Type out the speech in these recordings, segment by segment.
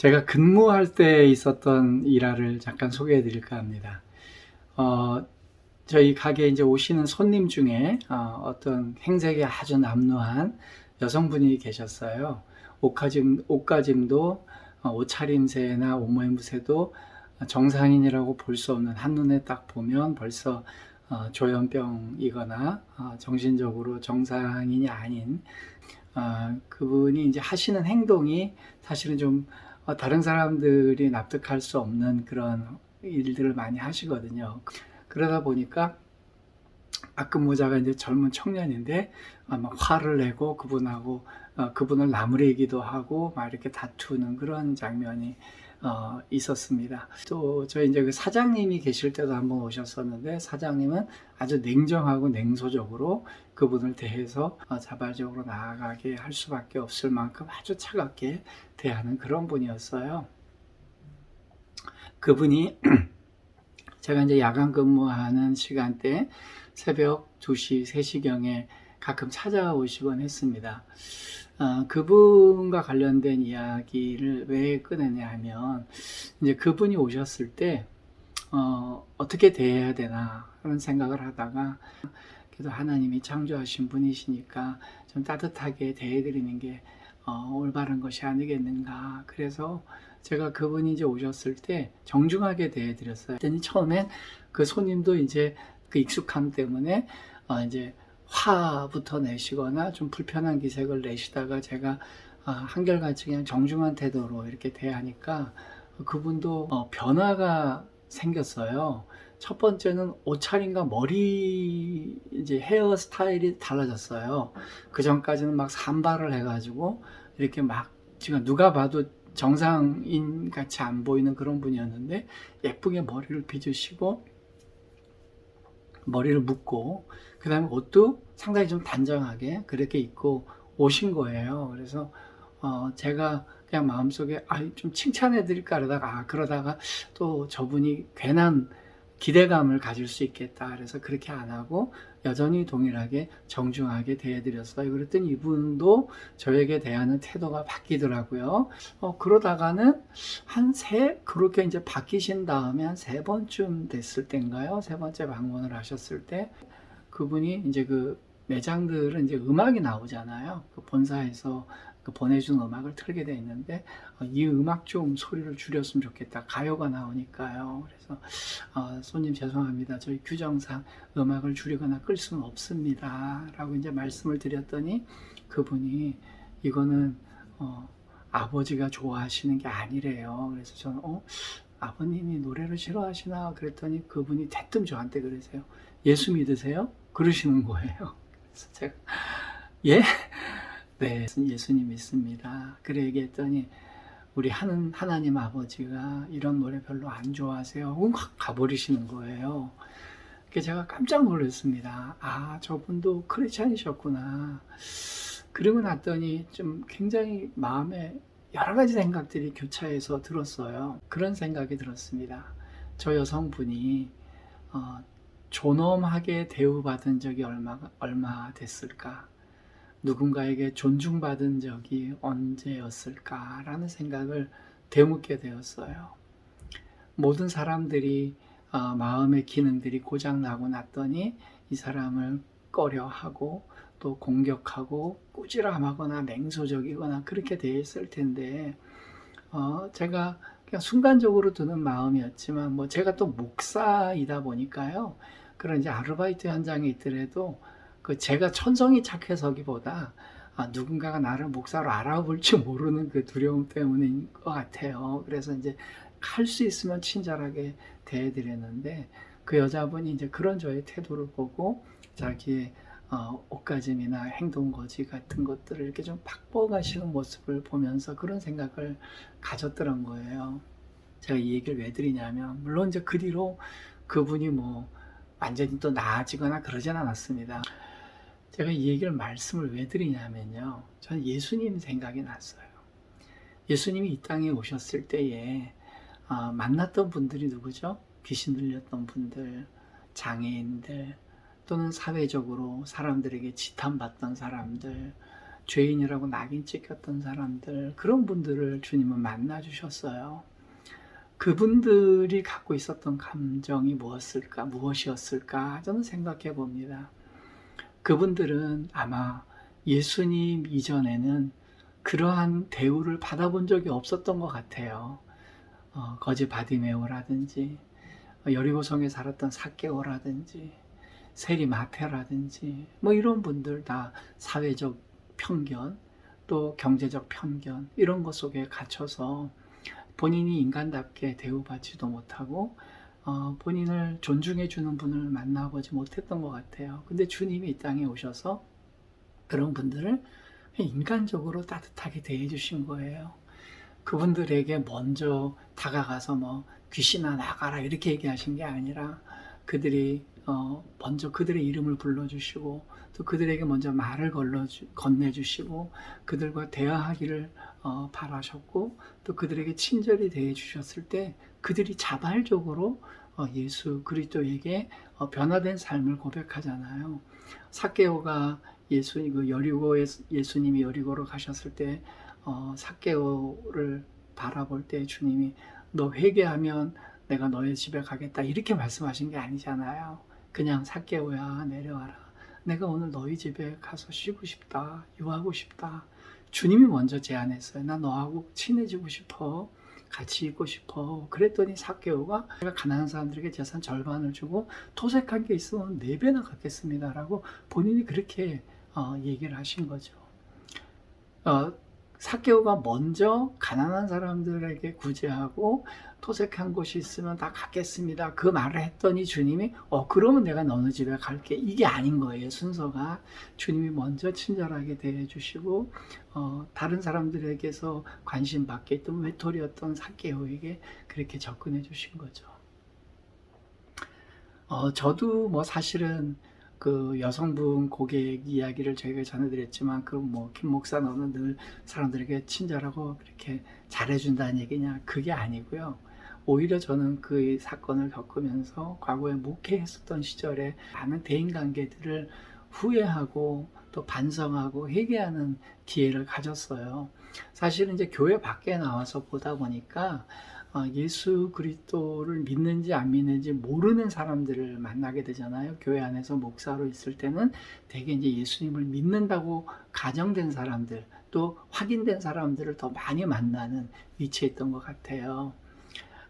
제가 근무할 때 있었던 일화를 잠깐 소개해 드릴까 합니다. 어, 저희 가게에 이제 오시는 손님 중에 어떤 행색이 아주 남루한 여성분이 계셨어요. 옷가짐도 옷차림새나 옷모양새도 정상인이라고 볼 수 없는, 한눈에 딱 보면 벌써 조현병이거나 정신적으로 정상인이 아닌, 그분이 이제 하시는 행동이 사실은 좀 다른 사람들이 납득할 수 없는 그런 일들을 많이 하시거든요. 그러다 보니까 앞근무자가 이제 젊은 청년인데 막 화를 내고 그분을 나무래기도 하고 막 이렇게 다투는 그런 장면이 있었습니다. 또 저희 이제 그 사장님이 계실 때도 한번 오셨었는데, 사장님은 아주 냉정하고 냉소적으로 그분을 대해서 자발적으로 나아가게 할 수밖에 없을 만큼 아주 차갑게 대하는 그런 분이었어요. 그분이 제가 이제 야간 근무하는 시간대 새벽 2시, 3시경에 가끔 찾아오시곤 했습니다. 그분과 관련된 이야기를 왜 꺼내냐 하면, 이제 그분이 오셨을 때, 어떻게 대해야 되나 그런 생각을 하다가, 그래도 하나님이 창조하신 분이시니까 좀 따뜻하게 대해드리는 게 올바른 것이 아니겠는가. 그래서 제가 그분이 이제 오셨을 때 정중하게 대해드렸어요. 그랬더니 처음엔 그 손님도 이제 그 익숙함 때문에 이제 화부터 내시거나 좀 불편한 기색을 내시다가, 제가 한결같이 그냥 정중한 태도로 이렇게 대하니까 그분도 변화가 생겼어요. 첫 번째는 옷차림과 머리, 이제 헤어 스타일이 달라졌어요. 그 전까지는 막 산발을 해가지고 이렇게 막 지금 누가 봐도 정상인 같이 안 보이는 그런 분이었는데, 예쁘게 머리를 빗으시고 머리를 묶고, 그 다음에 옷도 상당히 좀 단정하게 그렇게 입고 오신 거예요. 그래서 제가 그냥 마음속에 좀 칭찬해 드릴까 그러다가 또 저분이 괜한 기대감을 가질 수 있겠다. 그래서 그렇게 안 하고 여전히 동일하게 정중하게 대해드렸어요. 그랬더니 이분도 저에게 대하는 태도가 바뀌더라고요. 그러다가는 그렇게 이제 바뀌신 다음에 한 3번쯤 됐을 때인가요? 3번째 방문을 하셨을 때, 그분이 이제 그 매장들은 이제 음악이 나오잖아요. 그 본사에서 그 보내준 음악을 틀게 돼 있는데, 이 음악 좀 소리를 줄였으면 좋겠다. 가요가 나오니까요. 그래서 손님 죄송합니다. 저희 규정상 음악을 줄이거나 끌 수는 없습니다. 라고 이제 말씀을 드렸더니, 그분이 이거는 아버지가 좋아하시는 게 아니래요. 그래서 저는 아버님이 노래를 싫어하시나 그랬더니, 그분이 대뜸 저한테 그러세요. 예수 믿으세요? 그러시는 거예요. 그래서 제가 예? 네, 예수님 믿습니다. 그래 얘기했더니, 우리 하나님 아버지가 이런 노래 별로 안 좋아하세요 하고 확 가버리시는 거예요. 그래서 제가 깜짝 놀랐습니다. 저분도 크리스찬이셨구나. 그러고 났더니 좀 굉장히 마음에 여러 가지 생각들이 교차해서 들었어요. 그런 생각이 들었습니다. 저 여성분이 존엄하게 대우받은 적이 얼마 됐을까? 누군가에게 존중받은 적이 언제였을까라는 생각을 되묻게 되었어요. 모든 사람들이 마음의 기능들이 고장나고 났더니 이 사람을 꺼려하고 또 공격하고 꾸지람하거나 냉소적이거나 그렇게 되었을 텐데, 제가 그냥 순간적으로 드는 마음이었지만, 뭐 제가 또 목사이다 보니까요, 그런 이제 아르바이트 현장에 있더라도 제가 천성이 착해서기보다 누군가가 나를 목사로 알아볼지 모르는 그 두려움 때문인 것 같아요. 그래서 이제 할 수 있으면 친절하게 대해드렸는데, 그 여자분이 이제 그런 저의 태도를 보고 자기의 옷가짐이나 행동 거지 같은 것들을 이렇게 좀 바꿔가시는 모습을 보면서 그런 생각을 가졌더란 거예요. 제가 이 얘기를 왜 드리냐면, 물론 이제 그 뒤로 그분이 뭐 완전히 또 나아지거나 그러진 않았습니다. 제가 이 얘기를 말씀을 왜 드리냐면요, 저는 예수님 생각이 났어요. 예수님이 이 땅에 오셨을 때에 만났던 분들이 누구죠? 귀신 들렸던 분들, 장애인들, 또는 사회적으로 사람들에게 지탄받던 사람들, 죄인이라고 낙인 찍혔던 사람들, 그런 분들을 주님은 만나 주셨어요. 그분들이 갖고 있었던 감정이 무엇이었을까 저는 생각해 봅니다. 그분들은 아마 예수님 이전에는 그러한 대우를 받아본 적이 없었던 것 같아요. 거지 바디메오라든지 여리고성에 살았던 삭개오라든지 세리 마태라든지 뭐 이런 분들 다 사회적 편견 또 경제적 편견 이런 것 속에 갇혀서 본인이 인간답게 대우받지도 못하고 본인을 존중해 주는 분을 만나보지 못했던 것 같아요. 근데 주님이 이 땅에 오셔서 그런 분들을 인간적으로 따뜻하게 대해 주신 거예요. 그분들에게 먼저 다가가서 뭐 귀신아 나가라 이렇게 얘기하신 게 아니라 그들이 먼저 그들의 이름을 불러주시고 또 그들에게 먼저 말을 건네주시고 그들과 대화하기를 바라셨고 또 그들에게 친절히 대해 주셨을 때 그들이 자발적으로 예수 그리스도에게 변화된 삶을 고백하잖아요. 삭개오가 예수님이 여리고로 가셨을 때 삭개오를 바라볼 때 주님이 너 회개하면 내가 너의 집에 가겠다 이렇게 말씀하신 게 아니잖아요. 그냥 삭개오야 내려와라. 내가 오늘 너희 집에 가서 쉬고 싶다. 유하고 싶다. 주님이 먼저 제안했어요. 나 너하고 친해지고 싶어. 같이 있고 싶어. 그랬더니 삭개오가 내가 가난한 사람들에게 재산 절반을 주고 토색한 게 있으면 4배나 갚겠습니다라고 본인이 그렇게 얘기를 하신 거죠. 삭개오가 먼저 가난한 사람들에게 구제하고 토색한 곳이 있으면 다 갖겠습니다. 그 말을 했더니 주님이 그러면 내가 너네 집에 갈게. 이게 아닌 거예요. 순서가. 주님이 먼저 친절하게 대해주시고 다른 사람들에게서 관심 받게 있던 외톨이였던 삭개오에게 그렇게 접근해 주신 거죠. 저도 뭐 사실은 그 여성분 고객 이야기를 저희가 전해드렸지만 김 목사 너는 늘 사람들에게 친절하고 그렇게 잘해준다는 얘기냐 그게 아니고요. 오히려 저는 그 사건을 겪으면서 과거에 목회했었던 시절에 많은 대인관계들을 후회하고 또 반성하고 회개하는 기회를 가졌어요. 사실은 이제 교회 밖에 나와서 보다 보니까 예수 그리스도를 믿는지 안 믿는지 모르는 사람들을 만나게 되잖아요. 교회 안에서 목사로 있을 때는 대개 이제 예수님을 믿는다고 가정된 사람들, 또 확인된 사람들을 더 많이 만나는 위치에 있던 것 같아요.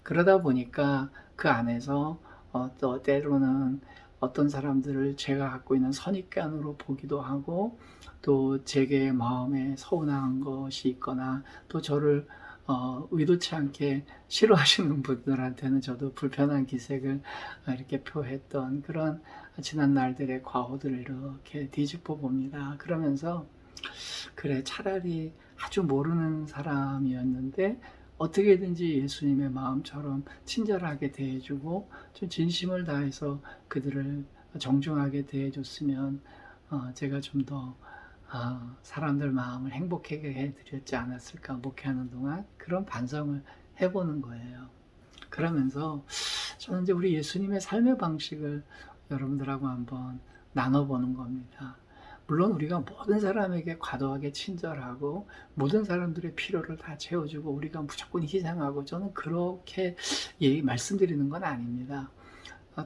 그러다 보니까 그 안에서 또 때로는 어떤 사람들을 제가 갖고 있는 선입견으로 보기도 하고 또 제게 마음에 서운한 것이 있거나 또 저를 의도치 않게 싫어하시는 분들한테는 저도 불편한 기색을 이렇게 표했던 그런 지난 날들의 과오들을 이렇게 뒤집어 봅니다. 그러면서 그래 차라리 아주 모르는 사람이었는데 어떻게든지 예수님의 마음처럼 친절하게 대해주고 좀 진심을 다해서 그들을 정중하게 대해줬으면 제가 좀 더 사람들 마음을 행복하게 해드렸지 않았을까 목회하는 동안 그런 반성을 해보는 거예요. 그러면서 저는 이제 우리 예수님의 삶의 방식을 여러분들하고 한번 나눠보는 겁니다. 물론 우리가 모든 사람에게 과도하게 친절하고 모든 사람들의 필요를 다 채워주고 우리가 무조건 희생하고 저는 그렇게 말씀드리는 건 아닙니다.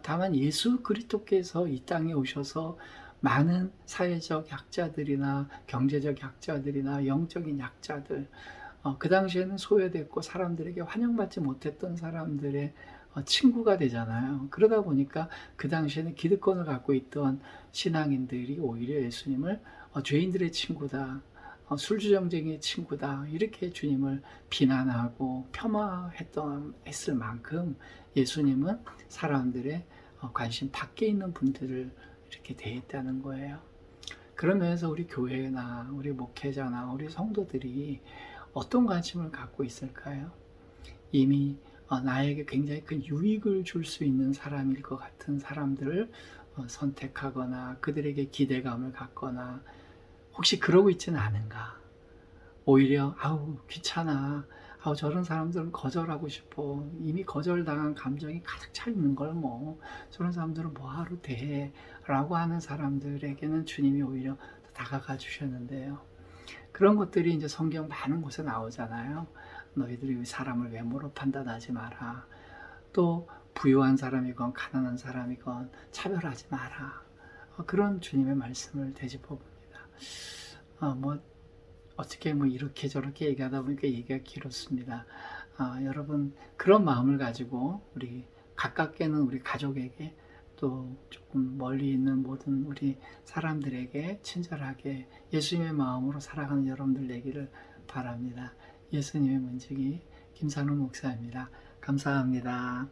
다만 예수 그리스도께서 이 땅에 오셔서 많은 사회적 약자들이나 경제적 약자들이나 영적인 약자들 그 당시에는 소외됐고 사람들에게 환영받지 못했던 사람들의 친구가 되잖아요. 그러다 보니까 그 당시에는 기득권을 갖고 있던 신앙인들이 오히려 예수님을 죄인들의 친구다, 술주정쟁의 친구다 이렇게 주님을 비난하고 폄하했을 만큼 예수님은 사람들의 관심 밖에 있는 분들을 이렇게 대했다는 거예요. 그러면서 우리 교회나 우리 목회자나 우리 성도들이 어떤 관심을 갖고 있을까요? 이미 나에게 굉장히 큰 유익을 줄 수 있는 사람일 것 같은 사람들을 선택하거나 그들에게 기대감을 갖거나 혹시 그러고 있지는 않은가? 오히려 아우 귀찮아. 아우 저런 사람들은 거절하고 싶어. 이미 거절당한 감정이 가득 차 있는 걸 뭐 저런 사람들은 뭐하러 대해? 라고 하는 사람들에게는 주님이 오히려 다가가 주셨는데요. 그런 것들이 이제 성경 많은 곳에 나오잖아요. 너희들이 사람을 외모로 판단하지 마라. 또 부유한 사람이건 가난한 사람이건 차별하지 마라. 그런 주님의 말씀을 되짚어 봅니다. 뭐 어떻게 뭐 이렇게 저렇게 얘기하다 보니까 얘기가 길었습니다. 여러분 그런 마음을 가지고 우리 가깝게는 우리 가족에게 또 조금 멀리 있는 모든 우리 사람들에게 친절하게 예수님의 마음으로 살아가는 여러분들 되기를 바랍니다. 예수님의 문지기 김산우 목사입니다. 감사합니다.